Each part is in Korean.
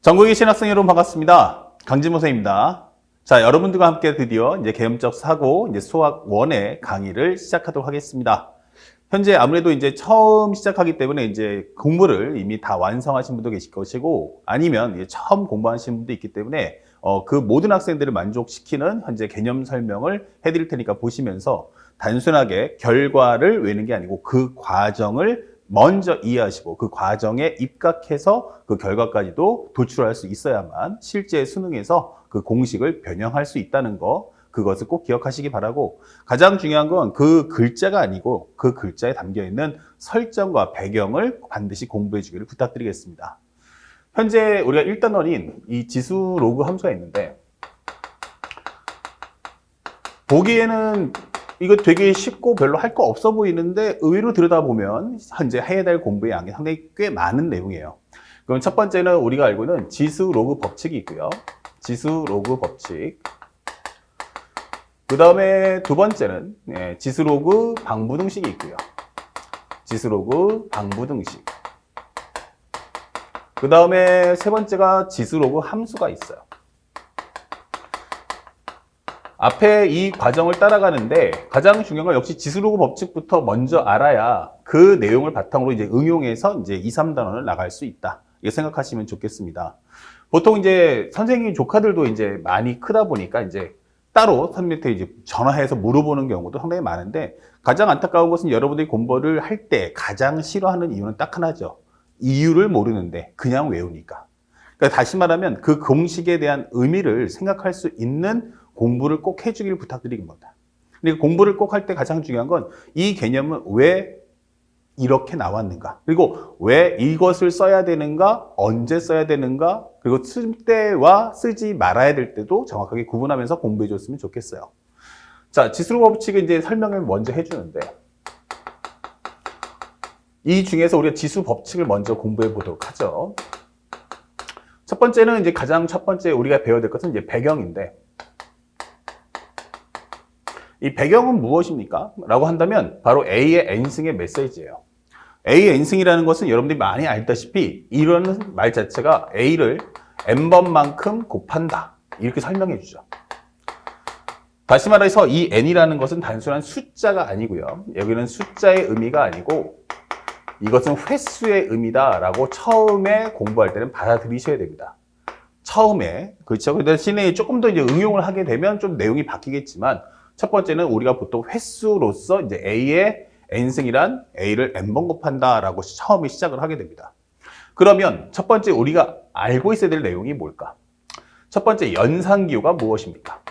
전국의 신학생 여러분 반갑습니다. 강진모 선생님입니다. 자, 여러분들과 함께 드디어 이제 개념적 사고 수학 1의 강의를 시작하도록 하겠습니다. 현재 아무래도 이제 처음 시작하기 때문에 이제 공부를 이미 다 완성하신 분도 계실 것이고, 아니면 이제 처음 공부하시는 분도 있기 때문에 그 모든 학생들을 만족시키는 현재 개념 설명을 해드릴 테니까 보시면서 단순하게 결과를 외우는 게 아니고 그 과정을 먼저 이해하시고 그 과정에 입각해서 그 결과까지도 도출할 수 있어야만 실제 수능에서 그 공식을 변형할 수 있다는 거, 그것을 꼭 기억하시기 바라고, 가장 중요한 건 그 글자가 아니고 그 글자에 담겨있는 설정과 배경을 반드시 공부해 주기를 부탁드리겠습니다. 현재 우리가 1단원인 이 지수 로그 함수가 있는데, 보기에는 이거 되게 쉽고 별로 할 거 없어 보이는데 의외로 들여다보면 현재 해야 될 공부의 양이 상당히 꽤 많은 내용이에요. 그럼 첫 번째는 우리가 알고 있는 지수 로그 법칙이 있고요. 지수 로그 법칙. 그 다음에 두 번째는 지수 로그 방부등식이 있고요. 지수 로그 방부등식. 그 다음에 세 번째가 지수 로그 함수가 있어요. 앞에 이 과정을 따라가는데 가장 중요한 건 역시 지수 로그 법칙부터 먼저 알아야 그 내용을 바탕으로 이제 응용해서 이제 2, 3단원을 나갈 수 있다. 이렇게 생각하시면 좋겠습니다. 보통 이제 선생님 조카들도 이제 많이 크다 보니까 이제 따로 선생님한테 이제 전화해서 물어보는 경우도 상당히 많은데, 가장 안타까운 것은 여러분들이 공부를 할 때 가장 싫어하는 이유는 딱 하나죠. 이유를 모르는데 그냥 외우니까. 그러니까 다시 말하면 그 공식에 대한 의미를 생각할 수 있는 공부를 꼭 해주기를 부탁드립니다. 그러니까 공부를 꼭 할 때 가장 중요한 건 이 개념은 왜 이렇게 나왔는가, 그리고 왜 이것을 써야 되는가, 언제 써야 되는가, 그리고 쓸 때와 쓰지 말아야 될 때도 정확하게 구분하면서 공부해 줬으면 좋겠어요. 자, 지수 법칙을 이제 설명을 먼저 해주는데, 이 중에서 우리가 지수 법칙을 먼저 공부해 보도록 하죠. 첫 번째는 이제 가장 첫 번째 우리가 배워야 될 것은 이제 배경인데, 이 배경은 무엇입니까? 라고 한다면 바로 A의 n승의 메시지예요. A의 n승이라는 것은 여러분들이 많이 알다시피 이런 말 자체가 A를 n번만큼 곱한다, 이렇게 설명해 주죠. 다시 말해서 이 n이라는 것은 단순한 숫자가 아니고요. 여기는 숫자의 의미가 아니고 이것은 횟수의 의미다 라고 처음에 공부할 때는 받아들이셔야 됩니다. 처음에. 그렇죠. 그 대신에 조금 더 이제 응용을 하게 되면 좀 내용이 바뀌겠지만, 첫 번째는 우리가 보통 횟수로서 이제 A의 n승이란 A를 n번 곱한다 라고 처음에 시작을 하게 됩니다. 그러면 첫 번째 우리가 알고 있어야 될 내용이 뭘까? 첫 번째, 연산기호가 무엇입니까?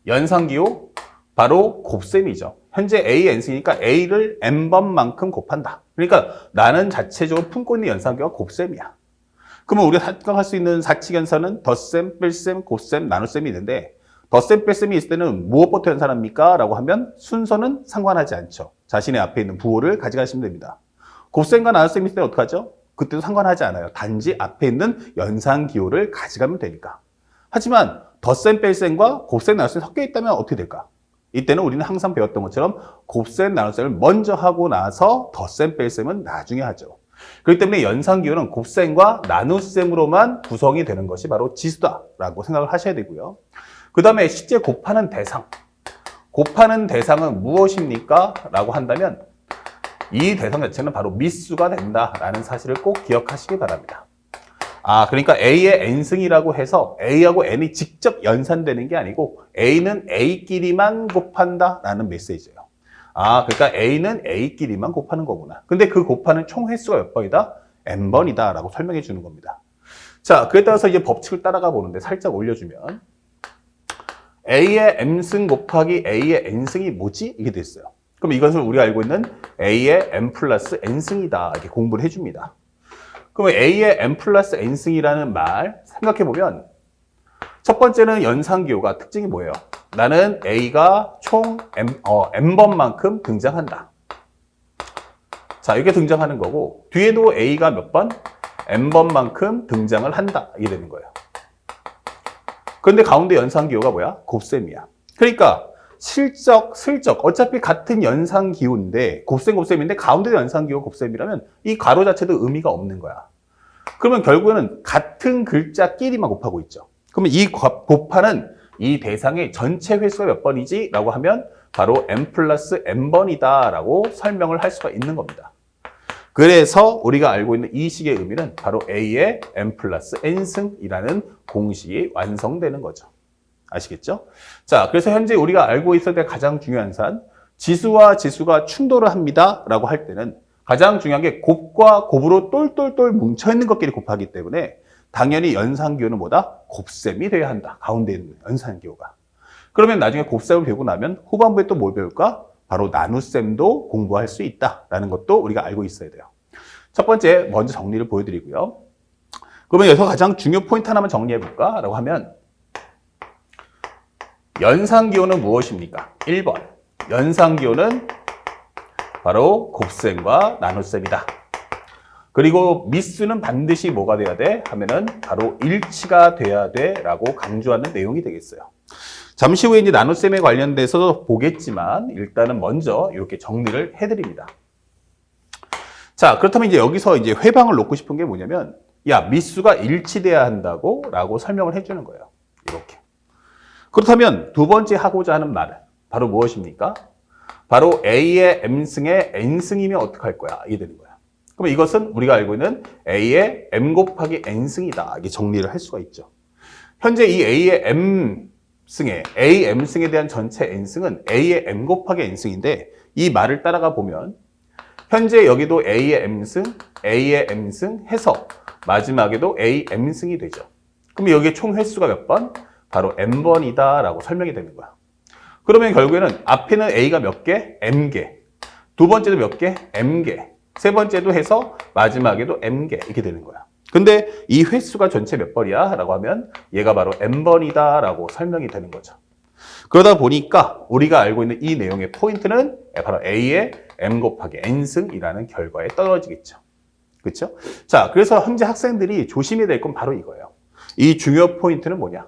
연산기호, 바로 곱셈이죠. 현재 A n승이니까 A를 n번만큼 곱한다. 그러니까 나는 자체적으로 품고 있는 연산기호가 곱셈이야. 그러면 우리가 생각할 수 있는 사칙연산은 덧셈, 뺄셈, 곱셈, 나눗셈이 있는데, 덧셈, 뺄셈이 있을 때는 무엇부터 연산합니까? 라고 하면 순서는 상관하지 않죠. 자신의 앞에 있는 부호를 가져가시면 됩니다. 곱셈과 나눗셈이 있을 때는 어떡하죠? 그때도 상관하지 않아요. 단지 앞에 있는 연산기호를 가져가면 되니까. 하지만 덧셈, 뺄셈과 곱셈, 나눗셈이 섞여 있다면 어떻게 될까? 이때는 우리는 항상 배웠던 것처럼 곱셈, 나눗셈을 먼저 하고 나서 덧셈, 뺄셈은 나중에 하죠. 그렇기 때문에 연산기호는 곱셈과 나눗셈으로만 구성이 되는 것이 바로 지수다라고 생각을 하셔야 되고요. 그 다음에 실제 곱하는 대상. 곱하는 대상은 무엇입니까? 라고 한다면 이 대상 자체는 바로 미수가 된다라는 사실을 꼭 기억하시기 바랍니다. 그러니까 A의 n승이라고 해서 A하고 n이 직접 연산되는 게 아니고 A는 A끼리만 곱한다라는 메시지예요. 그러니까 A는 A끼리만 곱하는 거구나. 근데 그 곱하는 총 횟수가 몇 번이다? n번이다 라고 설명해 주는 겁니다. 자, 그에 따라서 이제 법칙을 따라가 보는데, 살짝 올려주면 A의 m승 곱하기 A의 n승이 뭐지? 이게 됐어요. 그럼 이것을 우리가 알고 있는 A의 m 플러스 n승이다, 이렇게 공부를 해줍니다. 그럼 A의 m 플러스 n승이라는 말 생각해보면, 첫 번째는 연산기호가 특징이 뭐예요? 나는 A가 총 n번만큼 등장한다. 자, 이렇게 등장하는 거고, 뒤에도 A가 몇 번? n번만큼 등장을 한다, 이게 되는 거예요. 그런데 가운데 연산기호가 뭐야? 곱셈이야. 그러니까 슬쩍 어차피 같은 연산기호인데, 곱셈인데 가운데 연산기호 곱셈이라면 이 가로 자체도 의미가 없는 거야. 그러면 결국에는 같은 글자끼리만 곱하고 있죠. 그러면 이 곱하는 이 대상의 전체 횟수가 몇 번이지? 라고 하면 바로 n 플러스 n번이다 라고 설명을 할 수가 있는 겁니다. 그래서 우리가 알고 있는 이 식의 의미는 바로 A의 n 플러스 n승이라는 공식이 완성되는 거죠. 아시겠죠? 자, 그래서 현재 우리가 알고 있어야 될 가장 중요한 사안, 지수와 지수가 충돌을 합니다 라고 할 때는 가장 중요한 게 곱과 곱으로 똘똘똘 뭉쳐있는 것끼리 곱하기 때문에 당연히 연산기호는 뭐다? 곱셈이 돼야 한다. 가운데 있는 연산기호가. 그러면 나중에 곱셈을 배우고 나면 후반부에 또 뭘 배울까? 바로 나눗셈도 공부할 수 있다라는 것도 우리가 알고 있어야 돼요. 첫 번째 먼저 정리를 보여드리고요. 그러면 여기서 가장 중요 포인트 하나만 정리해볼까? 라고 하면 연산기호는 무엇입니까? 1번. 연산기호는 바로 곱셈과 나눗셈이다. 그리고 미수는 반드시 뭐가 돼야 돼? 하면은 바로 일치가 돼야 돼 라고 강조하는 내용이 되겠어요. 잠시 후에 이제 나눗셈에 관련돼서 보겠지만 일단은 먼저 이렇게 정리를 해드립니다. 자, 그렇다면 이제 여기서 이제 회방을 놓고 싶은 게 뭐냐면 야, 미수가 일치돼야 한다고 라고 설명을 해주는 거예요. 이렇게. 그렇다면 두 번째 하고자 하는 말은 바로 무엇입니까? 바로 A의 M승의 N승이면 어떡할 거야? 이게 되는 거야. 그럼 이것은 우리가 알고 있는 A의 M 곱하기 N승이다. 이게 정리를 할 수가 있죠. 현재 이 A의 M승에, A M승에 대한 전체 N승은 A의 M 곱하기 N승인데 이 말을 따라가 보면 현재 여기도 A의 M승, A의 M승 해서 마지막에도 A M승이 되죠. 그럼 여기에 총 횟수가 몇 번? 바로 N번이다 라고 설명이 되는 거야. 그러면 결국에는 앞에는 A가 몇 개? M개. 두 번째도 몇 개? M개. 세 번째도 해서 마지막에도 M개. 이렇게 되는 거야. 근데 이 횟수가 전체 몇 번이야? 라고 하면 얘가 바로 N번이다 라고 설명이 되는 거죠. 그러다 보니까 우리가 알고 있는 이 내용의 포인트는 바로 A의 M 곱하기 N승이라는 결과에 떨어지겠죠. 그렇죠? 자, 그래서 현재 학생들이 조심해야 될 건 바로 이거예요. 이 중요 포인트는 뭐냐?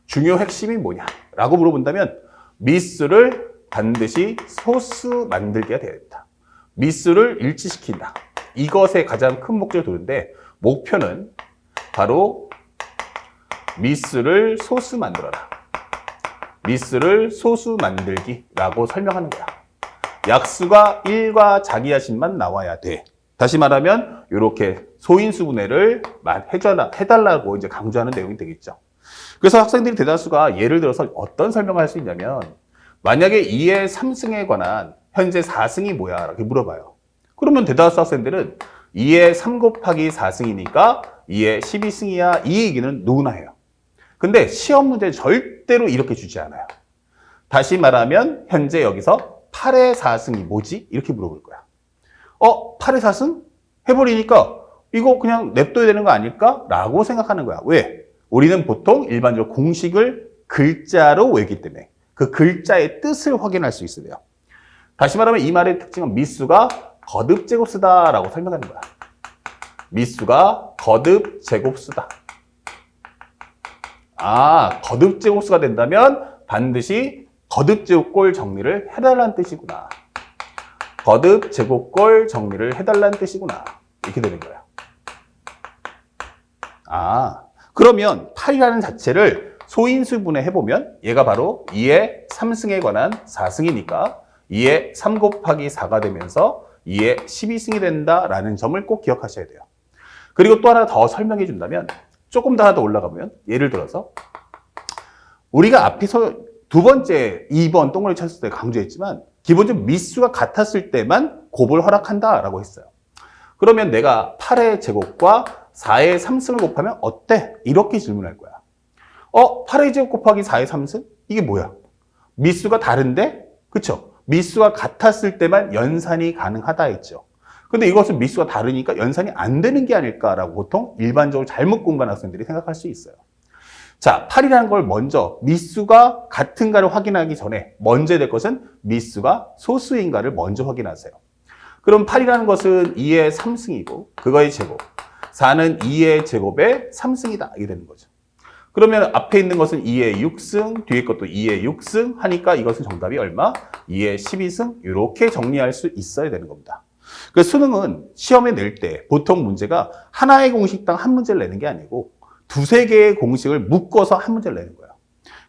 중요 핵심이 뭐냐? 라고 물어본다면 미수를 반드시 소수 만들게 돼야 된다. 미수를 일치시킨다. 이것에 가장 큰 목적을 두는데 목표는 바로 미수를 소수 만들어라. 미수를 소수 만들기라고 설명하는 거야. 약수가 1과 자기야심만 나와야 돼. 다시 말하면 이렇게 소인수분해를 해달라고 이제 강조하는 내용이 되겠죠. 그래서 학생들이 대다수가 예를 들어서 어떤 설명을 할 수 있냐면 만약에 2의 3승에 관한 현재 4승이 뭐야? 이렇게 물어봐요. 그러면 대다수 학생들은 2의 3 곱하기 4승이니까 2의 12승이야. 이 얘기는 누구나 해요. 근데 시험 문제 절대로 이렇게 주지 않아요. 다시 말하면 현재 여기서 8의 4승이 뭐지? 이렇게 물어볼 거야. 8의 4승? 해버리니까 이거 그냥 냅둬야 되는 거 아닐까? 라고 생각하는 거야. 왜? 우리는 보통 일반적으로 공식을 글자로 외우기 때문에 그 글자의 뜻을 확인할 수 있어야 돼요. 다시 말하면 이 말의 특징은 미수가 거듭 제곱수다 라고 설명하는 거야. 미수가 거듭 제곱수다. 거듭 제곱수가 된다면 반드시 거듭 제곱꼴 정리를 해달라는 뜻이구나. 거듭 제곱꼴 정리를 해달라는 뜻이구나. 이렇게 되는 거야. 그러면 8이라는 자체를 소인수분해 해보면 얘가 바로 2의 3승에 관한 4승이니까 2의 3 곱하기 4가 되면서 2의 12승이 된다라는 점을 꼭 기억하셔야 돼요. 그리고 또 하나 더 설명해 준다면 조금 더 하나 더 올라가 보면 예를 들어서 우리가 앞에서 두 번째 2번 동그라미 쳤을 때 강조했지만 기본적으로 미수가 같았을 때만 곱을 허락한다라고 했어요. 그러면 내가 8의 제곱과 4의 3승을 곱하면 어때? 이렇게 질문할 거야. 8의 제곱 곱하기 4의 3승? 이게 뭐야? 미수가 다른데? 그쵸? 미수가 같았을 때만 연산이 가능하다 했죠. 근데 이것은 미수가 다르니까 연산이 안 되는 게 아닐까라고 보통 일반적으로 잘못 공부한 학생들이 생각할 수 있어요. 자, 8이라는 걸 먼저 미수가 같은가를 확인하기 전에 먼저 해야 될 것은 미수가 소수인가를 먼저 확인하세요. 그럼 8이라는 것은 2의 3승이고 그거의 제곱. 4는 2의 제곱의 3승이다. 이게 되는 거죠. 그러면 앞에 있는 것은 2의 6승, 뒤에 것도 2의 6승 하니까 이것은 정답이 얼마? 2의 12승? 이렇게 정리할 수 있어야 되는 겁니다. 그래서 수능은 시험에 낼 때 보통 문제가 하나의 공식당 한 문제를 내는 게 아니고 두세 개의 공식을 묶어서 한 문제를 내는 거예요.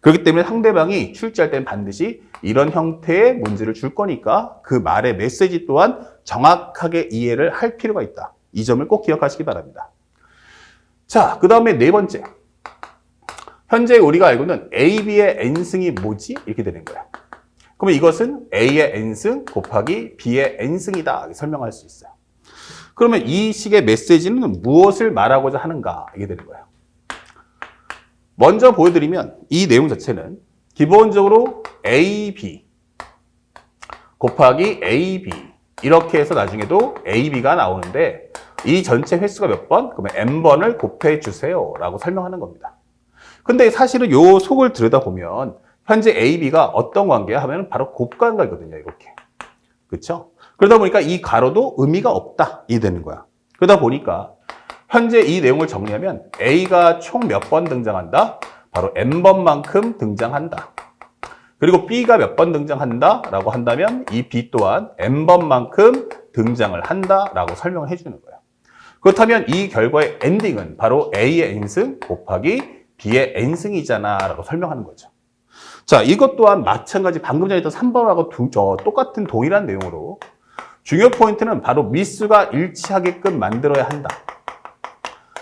그렇기 때문에 상대방이 출제할 때는 반드시 이런 형태의 문제를 줄 거니까 그 말의 메시지 또한 정확하게 이해를 할 필요가 있다. 이 점을 꼭 기억하시기 바랍니다. 자, 그 다음에 네 번째. 현재 우리가 알고는 A, B의 N승이 뭐지? 이렇게 되는 거예요. 그러면 이것은 A의 N승 곱하기 B의 N승이다. 이렇게 설명할 수 있어요. 그러면 이 식의 메시지는 무엇을 말하고자 하는가? 이게 되는 거예요. 먼저 보여드리면 이 내용 자체는 기본적으로 AB 곱하기 AB 이렇게 해서 나중에도 AB가 나오는데 이 전체 횟수가 몇 번? 그러면 n번을 곱해주세요 라고 설명하는 겁니다. 근데 사실은 요 속을 들여다보면 현재 AB가 어떤 관계야 하면 바로 곱관계거든요. 이렇게. 그렇죠? 그러다 보니까 이 가로도 의미가 없다. 이 되는 거야. 그러다 보니까 현재 이 내용을 정리하면 A가 총 몇 번 등장한다? 바로 n번만큼 등장한다. 그리고 B가 몇 번 등장한다? 라고 한다면 이 B 또한 n번만큼 등장을 한다 라고 설명을 해주는 거예요. 그렇다면 이 결과의 엔딩은 바로 A의 n승 곱하기 B의 n승이잖아 라고 설명하는 거죠. 자, 이것 또한 마찬가지 방금 전에 했던 3번하고 똑같은 동일한 내용으로 중요 포인트는 바로 미수가 일치하게끔 만들어야 한다.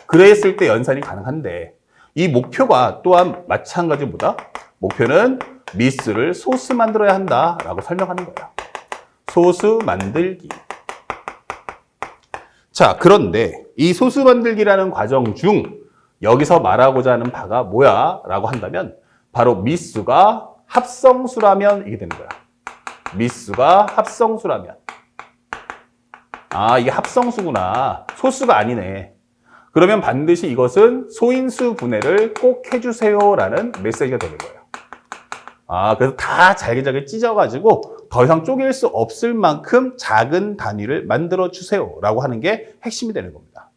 그랬을 때 연산이 가능한데 이 목표가 또한 마찬가지보다 목표는 미수를 소수 만들어야 한다 라고 설명하는 거예요. 소수 만들기. 자, 그런데 이 소수 만들기라는 과정 중 여기서 말하고자 하는 바가 뭐야? 라고 한다면 바로 미수가 합성수라면 이게 되는 거야. 미수가 합성수라면. 아, 이게 합성수구나. 소수가 아니네. 그러면 반드시 이것은 소인수 분해를 꼭 해주세요라는 메시지가 되는 거예요. 아, 그래서 다 잘게 찢어가지고 더 이상 쪼갤 수 없을 만큼 작은 단위를 만들어 주세요라고 하는 게 핵심이 되는 겁니다.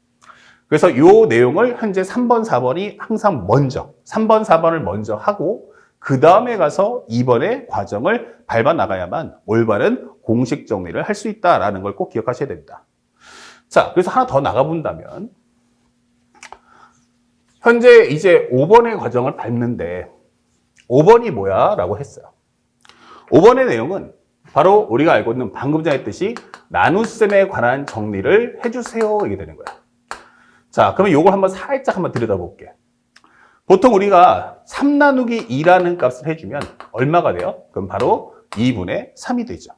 그래서 이 내용을 현재 3번, 4번이 항상 먼저, 3번, 4번을 먼저 하고 그 다음에 가서 2번의 과정을 밟아 나가야만 올바른 공식 정리를 할 수 있다라는 걸 꼭 기억하셔야 됩니다. 자, 그래서 하나 더 나가본다면 현재 이제 5번의 과정을 밟는데 5번이 뭐야? 라고 했어요. 5번의 내용은 바로 우리가 알고 있는 방금 전에 했듯이 나눗셈에 관한 정리를 해주세요. 이게 되는 거야. 자, 그러면 이걸 살짝 들여다볼게. 보통 우리가 3 나누기 2라는 값을 해주면 얼마가 돼요? 그럼 바로 2분의 3이 되죠.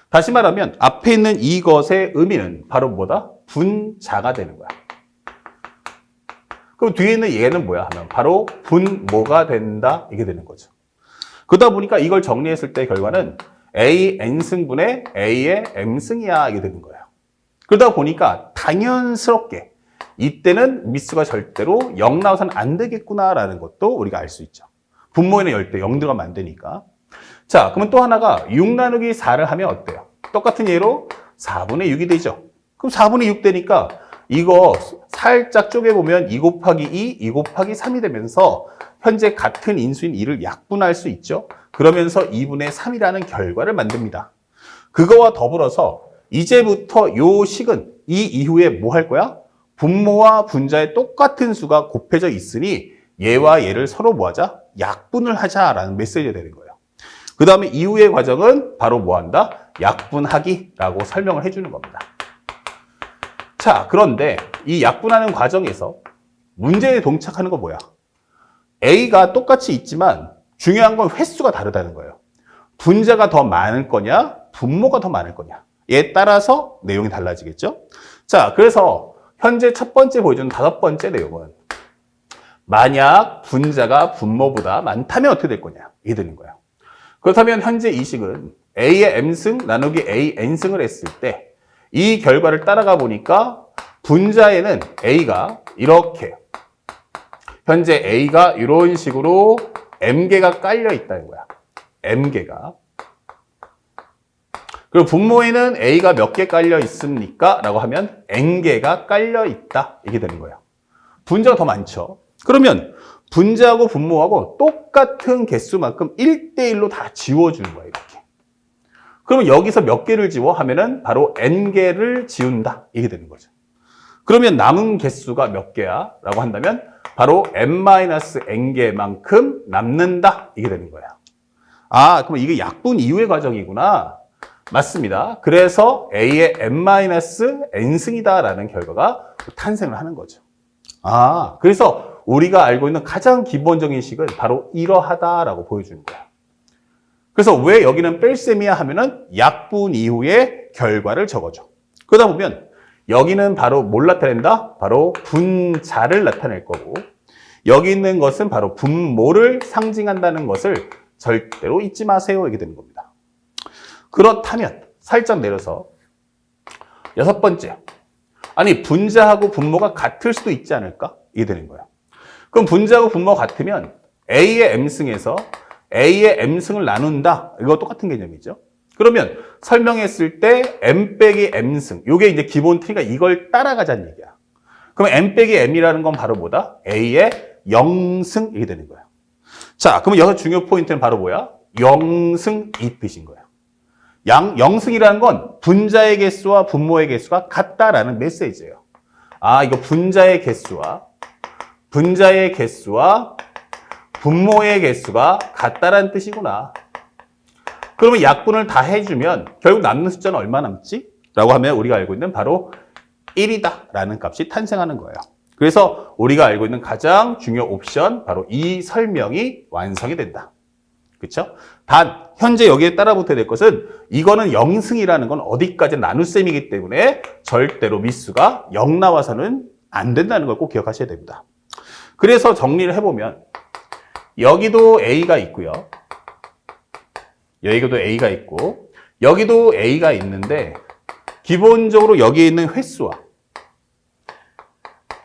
다시 말하면 앞에 있는 이것의 의미는 바로 뭐다? 분자가 되는 거야. 그럼 뒤에 있는 얘는 뭐야? 하면 바로 분모가 된다. 이게 되는 거죠. 그러다 보니까 이걸 정리했을 때 결과는 A n승분의 A의 m승이야. 이게 되는 거예요. 그러다 보니까 당연스럽게 이때는 미수가 절대로 0 나와서는 안 되겠구나라는 것도 우리가 알 수 있죠. 분모에는 절대 0 들어가면 안 되니까. 자, 그러면 또 하나가 6 나누기 4를 하면 어때요? 똑같은 예로 4분의 6이 되죠. 그럼 4분의 6 되니까 이거 살짝 쪼개보면 2 곱하기 2, 2 곱하기 3이 되면서 현재 같은 인수인 2를 약분할 수 있죠. 그러면서 2분의 3이라는 결과를 만듭니다. 그거와 더불어서 이제부터 요 식은 이 이후에 뭐 할 거야? 분모와 분자의 똑같은 수가 곱해져 있으니 얘와 얘를 서로 뭐 하자? 약분을 하자라는 메시지가 되는 거예요. 그 다음에 이후의 과정은 바로 뭐 한다? 약분하기라고 설명을 해주는 겁니다. 자, 그런데 이 약분하는 과정에서 문제에 동착하는 거 뭐야? A가 똑같이 있지만 중요한 건 횟수가 다르다는 거예요. 분자가 더 많을 거냐? 분모가 더 많을 거냐? 얘에 따라서 내용이 달라지겠죠? 자, 그래서 현재 첫 번째 보여주는 5번째 내용은 만약 분자가 분모보다 많다면 어떻게 될 거냐? 이게 되는 거예요. 그렇다면 현재 이 식은 A의 m승 나누기 A n승을 했을 때 이 결과를 따라가 보니까 분자에는 A가 이렇게 현재 A가 이런 식으로 m개가 깔려 있다는 거야. m개가. 그리고 분모에는 A가 몇 개 깔려 있습니까? 라고 하면 n개가 깔려 있다. 이게 되는 거예요. 분자가 더 많죠. 그러면 분자하고 분모하고 똑같은 개수만큼 1대1로 다 지워주는 거예요. 이렇게. 그러면 여기서 몇 개를 지워 하면은 바로 n개를 지운다. 이게 되는 거죠. 그러면 남은 개수가 몇 개야? 라고 한다면 바로 n-n개만큼 남는다. 이게 되는 거예요. 아, 그럼 이게 약분 이후의 과정이구나. 맞습니다. 그래서 A의 n-n승이다라는 결과가 탄생을 하는 거죠. 아, 그래서 우리가 알고 있는 가장 기본적인 식은 바로 이러하다라고 보여주는 거야. 그래서 왜 여기는 뺄셈이야 하면은 약분 이후의 결과를 적어줘. 그러다 보면 여기는 바로 뭘 나타낸다? 바로 분자를 나타낼 거고, 여기 있는 것은 바로 분모를 상징한다는 것을 절대로 잊지 마세요. 이게 되는 겁니다. 그렇다면 살짝 내려서 6번째. 아니, 분자하고 분모가 같을 수도 있지 않을까? 이게 되는 거예요. 그럼 분자하고 분모가 같으면 A의 M승에서 A의 M승을 나눈다. 이거 똑같은 개념이죠. 그러면 설명했을 때 M 빼기 M승. 이게 이제 기본 틀이니까 이걸 따라가자는 얘기야. 그럼 M 빼기 M이라는 건 바로 뭐다? A의 0승. 이게 되는 거예요. 자, 그러면 여기서 중요 포인트는 바로 뭐야? 0승 이 뜻인 거예요. 0승이라는 건 분자의 개수와 분모의 개수가 같다라는 메시지예요. 아, 이거 분모의 개수와 분모의 개수가 같다라는 뜻이구나. 그러면 약분을 다 해주면 결국 남는 숫자는 얼마 남지? 라고 하면 우리가 알고 있는 바로 1이다 라는 값이 탄생하는 거예요. 그래서 우리가 알고 있는 가장 중요한 옵션, 바로 이 설명이 완성이 된다. 그렇죠? 단 현재 여기에 따라붙어야 될 것은 이거는 0승이라는 건 어디까지 나눗셈이기 때문에 절대로 미수가 0 나와서는 안 된다는 걸 꼭 기억하셔야 됩니다. 그래서 정리를 해보면 여기도 A가 있고요. 여기도 A가 있고 여기도 A가 있는데 기본적으로 여기 있는 횟수와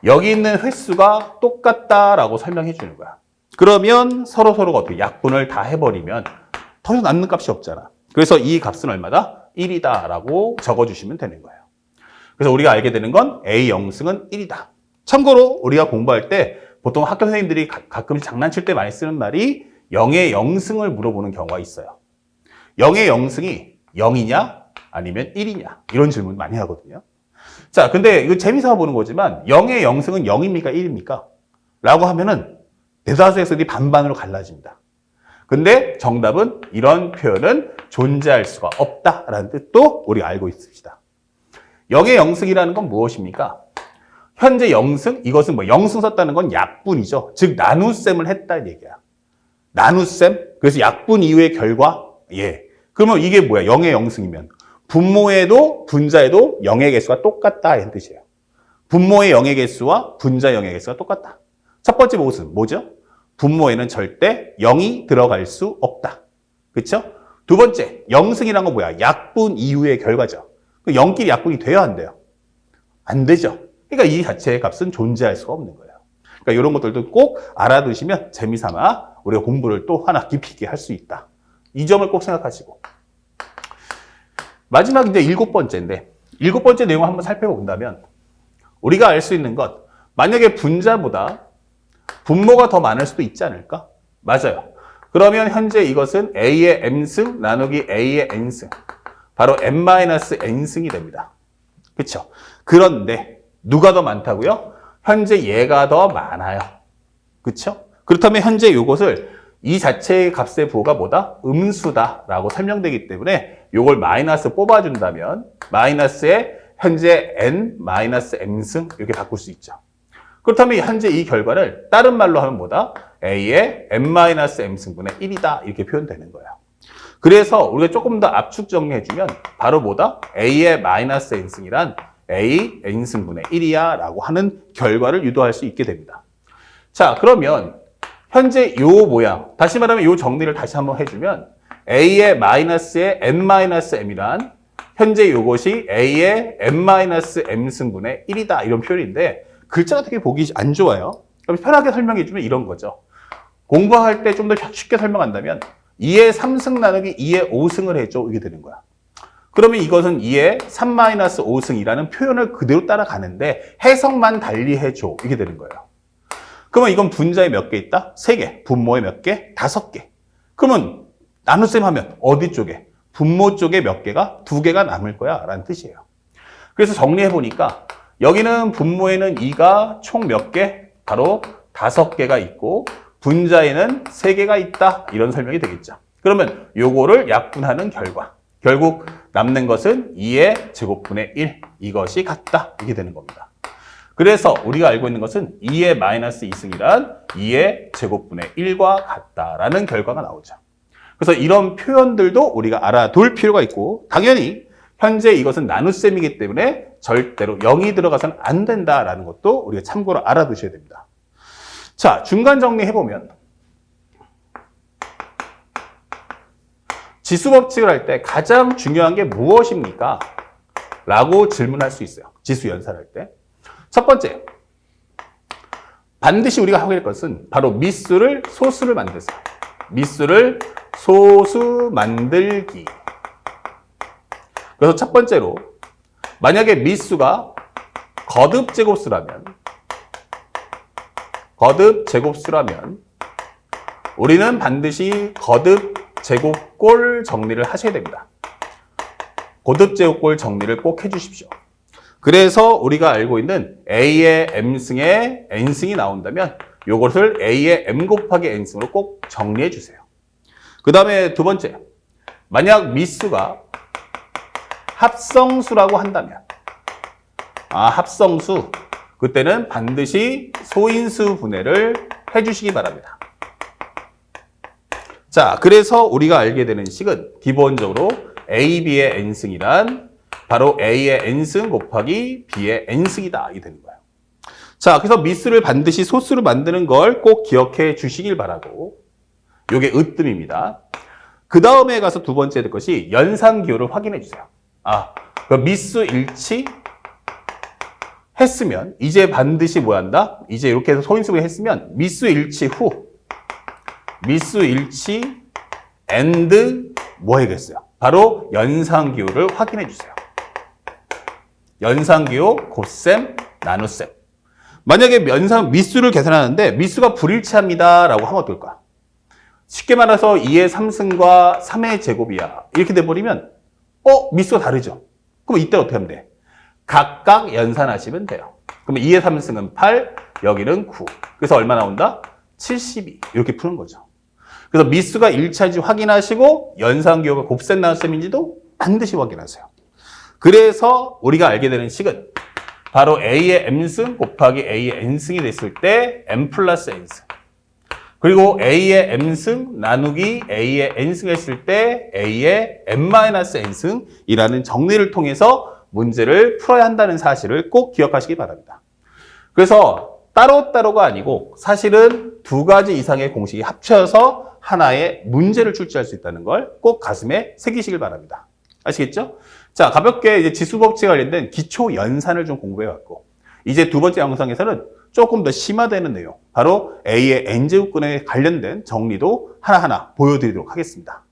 여기 있는 횟수가 똑같다라고 설명해 주는 거야. 그러면 서로가 어떻게 약분을 다 해버리면 더 이상 남는 값이 없잖아. 그래서 이 값은 얼마다? 1이다 라고 적어주시면 되는 거예요. 그래서 우리가 알게 되는 건 A 0승은 1이다. 참고로 우리가 공부할 때 보통 학교 선생님들이 가끔 장난칠 때 많이 쓰는 말이 0의 0승을 물어보는 경우가 있어요. 0의 0승이 0이냐 아니면 1이냐 이런 질문 많이 하거든요. 자, 근데 이거 재미삼아 보는 거지만 0의 0승은 0입니까 1입니까? 라고 하면은 대다수의 이 반반으로 갈라집니다. 근데 정답은 이런 표현은 존재할 수가 없다라는 뜻도 우리가 알고 있습니다. 0의 0승이라는 건 무엇입니까? 현재 0승, 이것은 뭐 0승 썼다는 건 약분이죠. 즉 나눗셈을 했다는 얘기야. 나눗셈, 그래서 약분 이후의 결과, 예. 그러면 이게 뭐야? 0의 0승이면 분모에도 분자에도 0의 개수가 똑같다는 뜻이에요. 분모의 0의 개수와 분자 0의 개수가 똑같다. 첫 번째 뭐죠? 분모에는 절대 0이 들어갈 수 없다. 그렇죠? 두 번째, 0승이란 건 뭐야? 약분 이후의 결과죠. 0끼리 약분이 돼야 안 돼요? 안 되죠. 그러니까 이 자체의 값은 존재할 수가 없는 거예요. 그러니까 이런 것들도 꼭 알아두시면 재미삼아 우리가 공부를 또 하나 깊이 있게 할 수 있다. 이 점을 꼭 생각하시고. 마지막 이제 7번째인데 7번째 내용을 한번 살펴본다면 우리가 알 수 있는 것, 만약에 분자보다 분모가 더 많을 수도 있지 않을까? 맞아요. 그러면 현재 이것은 A의 M승 나누기 A의 N승, 바로 n-n승이 됩니다. 그렇죠? 그런데 누가 더 많다고요? 현재 얘가 더 많아요. 그렇죠? 그렇다면 현재 이것을 이 자체의 값의 부호가 뭐다? 음수다라고 설명되기 때문에 이걸 마이너스 뽑아준다면 마이너스에 현재 n-m승 이렇게 바꿀 수 있죠. 그렇다면 현재 이 결과를 다른 말로 하면 뭐다? A의 n-m승분의 1이다 이렇게 표현되는 거예요. 그래서 우리가 조금 더 압축 정리해주면 바로 뭐다? A의 마이너스 n승이란 A n승분의 1이야 라고 하는 결과를 유도할 수 있게 됩니다. 자, 그러면 현재 요 모양, 다시 말하면 요 정리를 다시 한번 해주면 A의 마이너스의 n-m이란 현재 요것이 A의 n-m승분의 1이다 이런 표현인데 글자가 되게 보기 안 좋아요. 그럼 편하게 설명해주면 이런 거죠. 공부할 때 좀 더 쉽게 설명한다면 2의 3승 나누기 2의 5승을 해줘 이게 되는 거야. 그러면 이것은 2의 3-5승이라는 표현을 그대로 따라가는데 해석만 달리 해줘 이게 되는 거예요. 그러면 이건 분자에 몇 개 있다? 3개. 분모에 몇 개? 5개. 그러면 나눗셈 하면 어디 쪽에? 분모 쪽에 몇 개가? 2개가 남을 거야 라는 뜻이에요. 그래서 정리해보니까 여기는 분모에는 2가 총 몇 개? 바로 5개가 있고 분자에는 3개가 있다. 이런 설명이 되겠죠. 그러면 요거를 약분하는 결과. 결국 남는 것은 2의 제곱분의 1. 이것이 같다. 이게 되는 겁니다. 그래서 우리가 알고 있는 것은 2의 마이너스 2승이란 2의 제곱분의 1과 같다라는 결과가 나오죠. 그래서 이런 표현들도 우리가 알아둘 필요가 있고 당연히 현재 이것은 나눗셈이기 때문에 절대로 0이 들어가서는 안 된다라는 것도 우리가 참고로 알아두셔야 됩니다. 자, 중간 정리해보면 지수법칙을 할 때 가장 중요한 게 무엇입니까? 라고 질문할 수 있어요. 지수 연산할 때. 첫 번째, 반드시 우리가 하게 될 것은 바로 미수를 소수를 만드세요. 미수를 소수 만들기. 그래서 첫 번째로 만약에 미수가 거듭제곱수라면 우리는 반드시 거듭제곱꼴 정리를 하셔야 됩니다. 거듭제곱꼴 정리를 꼭 해주십시오. 그래서 우리가 알고 있는 A의 M승에 N승이 나온다면 이것을 A의 M 곱하기 N승으로 꼭 정리해 주세요. 그 다음에 두 번째, 만약 미수가 합성수라고 한다면 합성수, 그때는 반드시 소인수 분해를 해주시기 바랍니다. 자, 그래서 우리가 알게 되는 식은 기본적으로 A, B의 N승이란 바로 A의 N승 곱하기 B의 N승이다. 이 되는 거예요. 자, 그래서 미수를 반드시 소수로 만드는 걸 꼭 기억해 주시길 바라고, 요게 으뜸입니다. 그 다음에 가서 두 번째 될 것이 연산기호를 확인해 주세요. 그 미수 일치 했으면 이제 반드시 뭐 한다? 이제 이렇게 해서 소인수분해 했으면 미수 일치 후 and 뭐 해야겠어요? 바로 연산기호를 확인해 주세요. 연산기호, 곱셈, 나눗셈. 만약에 미수를 계산하는데 미수가 불일치합니다 라고 하면 어떨까? 쉽게 말해서 2의 3승과 3의 제곱이야. 이렇게 돼버리면 미수가 다르죠? 그럼 이때 어떻게 하면 돼? 각각 연산하시면 돼요. 그러면 2의 3승은 8, 여기는 9. 그래서 얼마 나온다? 72. 이렇게 푸는 거죠. 그래서 미수가 일치한지 확인하시고 연산기호가 곱셈 나눗셈인지도 반드시 확인하세요. 그래서 우리가 알게 되는 식은 바로 A의 M승 곱하기 A의 N승이 됐을 때 M 플러스 N승. 그리고 A의 M승 나누기 A의 N승 했을 때 A의 M-N승이라는 정리를 통해서 문제를 풀어야 한다는 사실을 꼭 기억하시기 바랍니다. 그래서 따로따로가 아니고 사실은 두 가지 이상의 공식이 합쳐서 하나의 문제를 출제할 수 있다는 걸 꼭 가슴에 새기시길 바랍니다. 아시겠죠? 자, 가볍게 이제 지수법칙에 관련된 기초 연산을 좀 공부해왔고, 이제 두 번째 영상에서는 조금 더 심화되는 내용, 바로 A의 N제곱근에 관련된 정리도 하나하나 보여드리도록 하겠습니다.